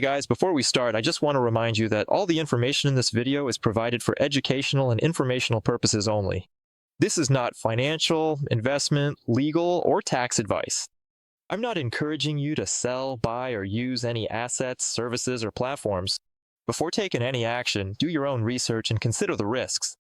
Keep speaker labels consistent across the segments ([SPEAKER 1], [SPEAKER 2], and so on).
[SPEAKER 1] Hey guys, before we start, I just want to remind you that all the information in this video is provided for educational and informational purposes only. This is not financial, investment, legal, or tax advice. I'm not encouraging you to sell, buy, or use any assets, services, or platforms. Before taking any action, do your own research and consider the risks.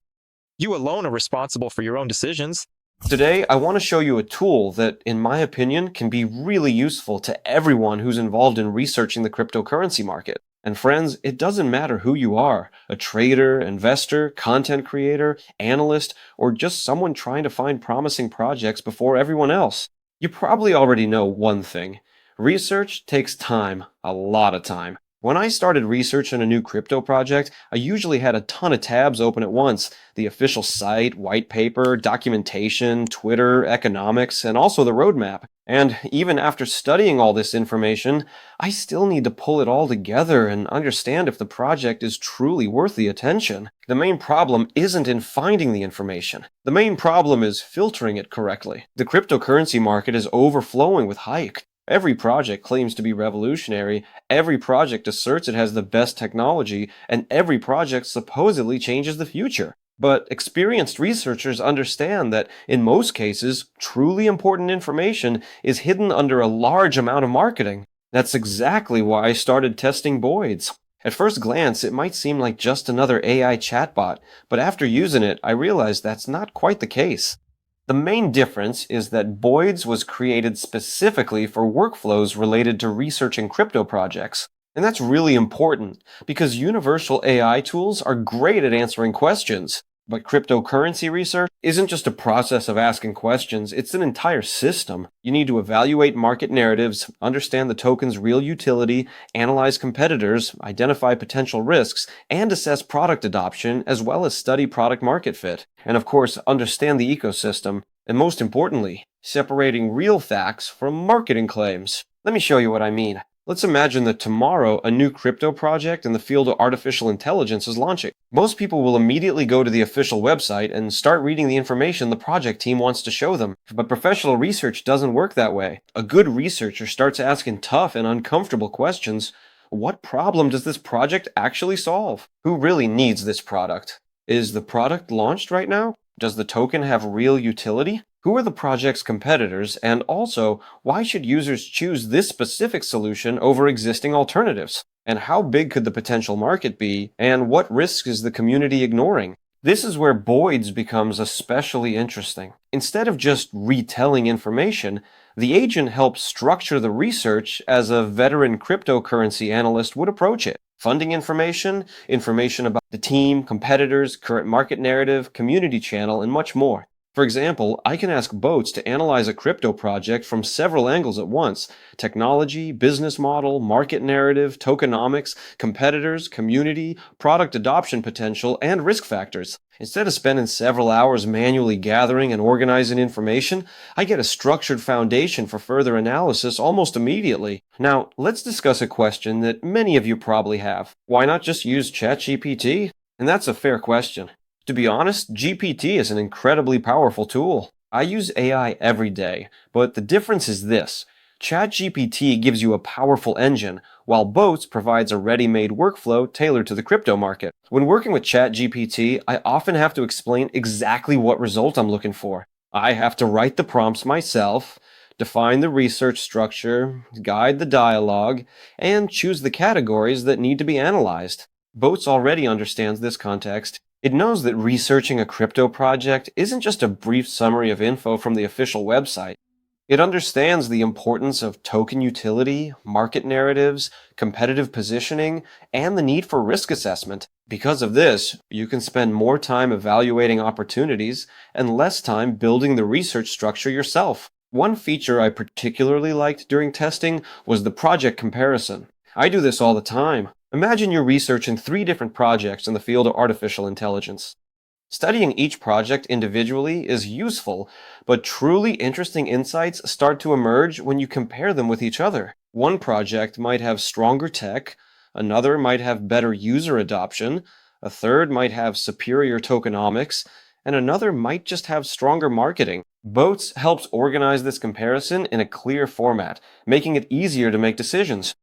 [SPEAKER 1] You alone are responsible for your own decisions.
[SPEAKER 2] Today, I want to show you a tool that, in my opinion, can be really useful to everyone who's involved in researching the cryptocurrency market. And friends, it doesn't matter who you are, a trader, investor, content creator, analyst, or just someone trying to find promising projects before everyone else. You probably already know one thing. Research takes time, a lot of time. When I started researching a new crypto project, I usually had a ton of tabs open at once. The official site, white paper, documentation, Twitter, economics, and also the roadmap. And even after studying all this information, I still need to pull it all together and understand if the project is truly worth the attention. The main problem isn't in finding the information. The main problem is filtering it correctly. The cryptocurrency market is overflowing with hype. Every project claims to be revolutionary, every project asserts it has the best technology, and every project supposedly changes the future. But experienced researchers understand that, in most cases, truly important information is hidden under a large amount of marketing. That's exactly why I started testing Boids. At first glance, it might seem like just another AI chatbot, but after using it, I realized that's not quite the case. The main difference is that Boids was created specifically for workflows related to researching crypto projects. And that's really important because universal AI tools are great at answering questions. But cryptocurrency research isn't just a process of asking questions, it's an entire system. You need to evaluate market narratives, understand the token's real utility, analyze competitors, identify potential risks, and assess product adoption, as well as study product market fit. And of course, understand the ecosystem. And most importantly, separating real facts from marketing claims. Let me show you what I mean. Let's imagine that tomorrow a new crypto project in the field of artificial intelligence is launching. Most people will immediately go to the official website and start reading the information the project team wants to show them. But professional research doesn't work that way. A good researcher starts asking tough and uncomfortable questions. What problem does this project actually solve? Who really needs this product? Is the product launched right now? Does the token have real utility? Who are the project's competitors, and also, why should users choose this specific solution over existing alternatives? And how big could the potential market be, and what risks is the community ignoring? This is where Boids becomes especially interesting. Instead of just retelling information, the agent helps structure the research as a veteran cryptocurrency analyst would approach it. Funding information, information about the team, competitors, current market narrative, community channel, and much more. For example, I can ask Boats to analyze a crypto project from several angles at once: technology, business model, market narrative, tokenomics, competitors, community, product adoption potential, and risk factors. Instead of spending several hours manually gathering and organizing information, I get a structured foundation for further analysis almost immediately. Now, let's discuss a question that many of you probably have. Why not just use ChatGPT? And that's a fair question. To be honest, GPT is an incredibly powerful tool. I use AI every day, but the difference is this. ChatGPT gives you a powerful engine, while Boats provides a ready-made workflow tailored to the crypto market. When working with ChatGPT, I often have to explain exactly what result I'm looking for. I have to write the prompts myself, define the research structure, guide the dialogue, and choose the categories that need to be analyzed. Boats already understands this context. It knows that researching a crypto project isn't just a brief summary of info from the official website. It understands the importance of token utility, market narratives, competitive positioning, and the need for risk assessment. Because of this, you can spend more time evaluating opportunities and less time building the research structure yourself. One feature I particularly liked during testing was the project comparison. I do this all the time. Imagine you're researching 3 different projects in the field of artificial intelligence. Studying each project individually is useful, but truly interesting insights start to emerge when you compare them with each other. One project might have stronger tech, another might have better user adoption, a third might have superior tokenomics, and another might just have stronger marketing. Boats helps organize this comparison in a clear format, making it easier to make decisions.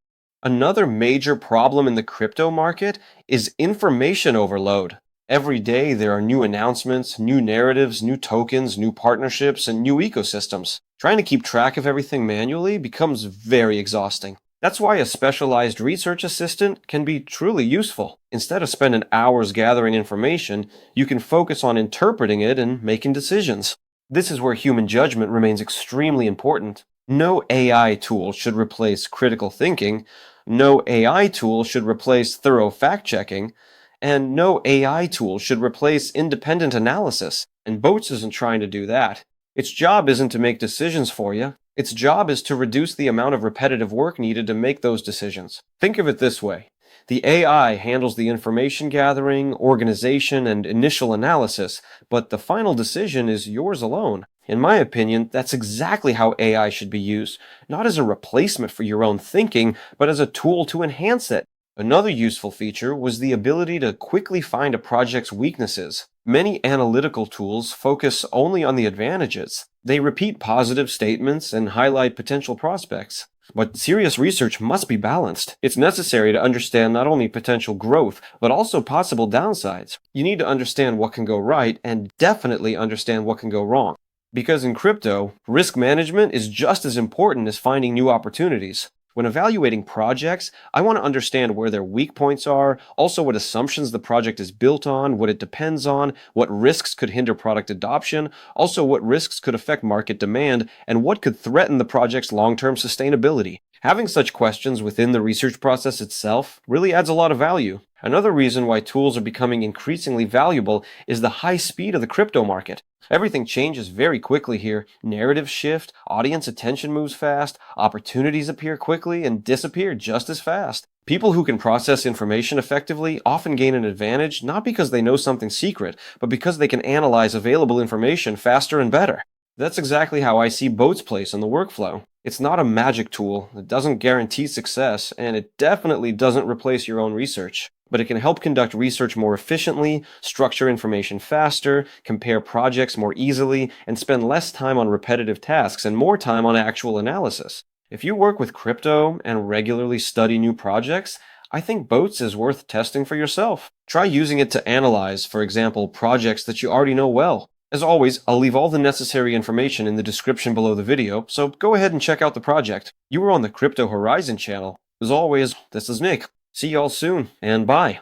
[SPEAKER 2] Another major problem in the crypto market is information overload. Every day there are new announcements, new narratives, new tokens, new partnerships, and new ecosystems. Trying to keep track of everything manually becomes very exhausting. That's why a specialized research assistant can be truly useful. Instead of spending hours gathering information, you can focus on interpreting it and making decisions. This is where human judgment remains extremely important. No AI tool should replace critical thinking, no AI tool should replace thorough fact checking, and no AI tool should replace independent analysis. And Boats isn't trying to do that. Its job isn't to make decisions for you. Its job is to reduce the amount of repetitive work needed to make those decisions. Think of it this way. The AI handles the information gathering, organization, and initial analysis, but the final decision is yours alone. In my opinion, that's exactly how AI should be used, not as a replacement for your own thinking, but as a tool to enhance it. Another useful feature was the ability to quickly find a project's weaknesses. Many analytical tools focus only on the advantages. They repeat positive statements and highlight potential prospects. But serious research must be balanced. It's necessary to understand not only potential growth, but also possible downsides. You need to understand what can go right and definitely understand what can go wrong. Because in crypto, risk management is just as important as finding new opportunities. When evaluating projects, I want to understand where their weak points are, also what assumptions the project is built on, what it depends on, what risks could hinder product adoption, also what risks could affect market demand, and what could threaten the project's long-term sustainability. Having such questions within the research process itself really adds a lot of value. Another reason why tools are becoming increasingly valuable is the high speed of the crypto market. Everything changes very quickly here. Narratives shift, audience attention moves fast, opportunities appear quickly and disappear just as fast. People who can process information effectively often gain an advantage not because they know something secret, but because they can analyze available information faster and better. That's exactly how I see Boat's place in the workflow. It's not a magic tool, it doesn't guarantee success, and it definitely doesn't replace your own research. But it can help conduct research more efficiently, structure information faster, compare projects more easily, and spend less time on repetitive tasks and more time on actual analysis. If you work with crypto and regularly study new projects, I think Boats is worth testing for yourself. Try using it to analyze, for example, projects that you already know well. As always, I'll leave all the necessary information in the description below the video, so go ahead and check out the project. You were on the Crypto Horizon channel. As always, this is Nick. See y'all soon, and bye.